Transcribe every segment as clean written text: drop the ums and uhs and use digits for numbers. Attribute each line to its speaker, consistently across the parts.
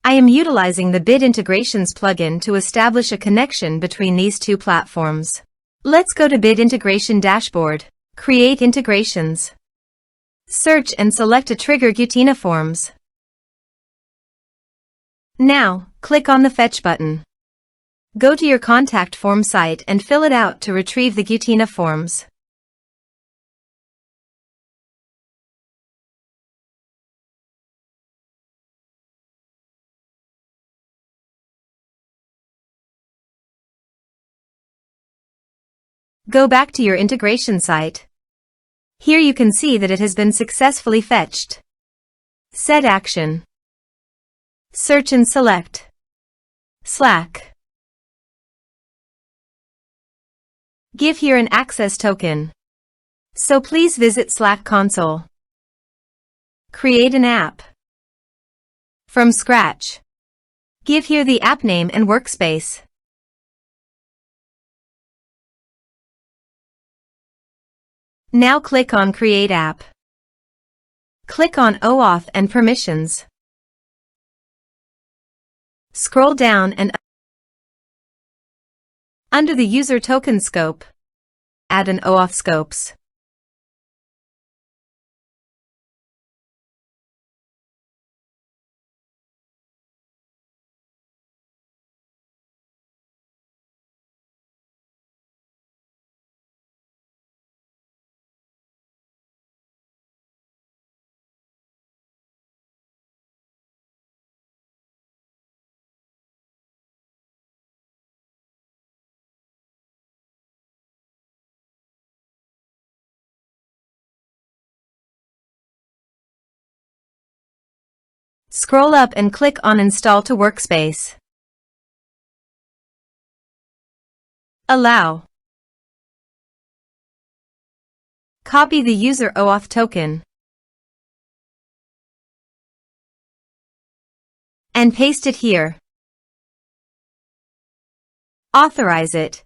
Speaker 1: I am utilizing the Bit Integrations plugin to establish a connection between these two platforms. Let's go to Bit Integration Dashboard, Create Integrations. Search and select a trigger Gutena Forms. Now, click on the Fetch button. Go to your contact form site and fill it out to retrieve the Gutena Forms. Go back to your integration site. Here you can see that it has been successfully fetched. Set action. Search and select Slack. Give here an access token. So please visit Slack console. Create an app. From scratch. Give here the app name and workspace. Now click on Create App. Click on OAuth and Permissions. Scroll down and under the User Token scope, add an OAuth scopes. Scroll up and click on Install to Workspace. Allow. Copy the user OAuth token and paste it here. Authorize it.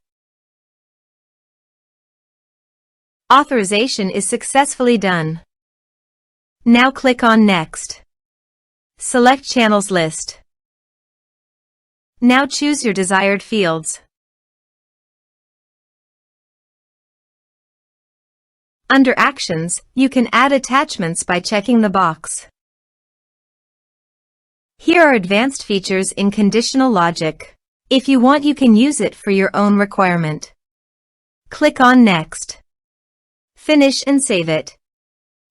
Speaker 1: Authorization is successfully done. Now click on Next. Select Channels list. Now choose your desired fields. Under Actions, you can add attachments by checking the box. Here are advanced features in conditional logic. If you want, you can use it for your own requirement. Click on Next. Finish and save it.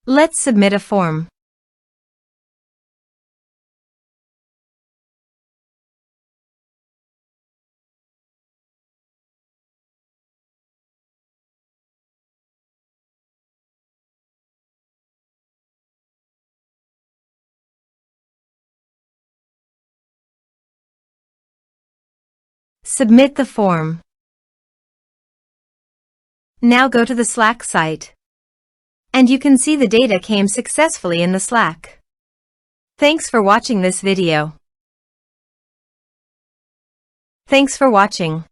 Speaker 1: Let's submit a form. Submit the form. Now go to the Slack site. And you can see the data came successfully in the Slack. Thanks for watching this video. Thanks for watching.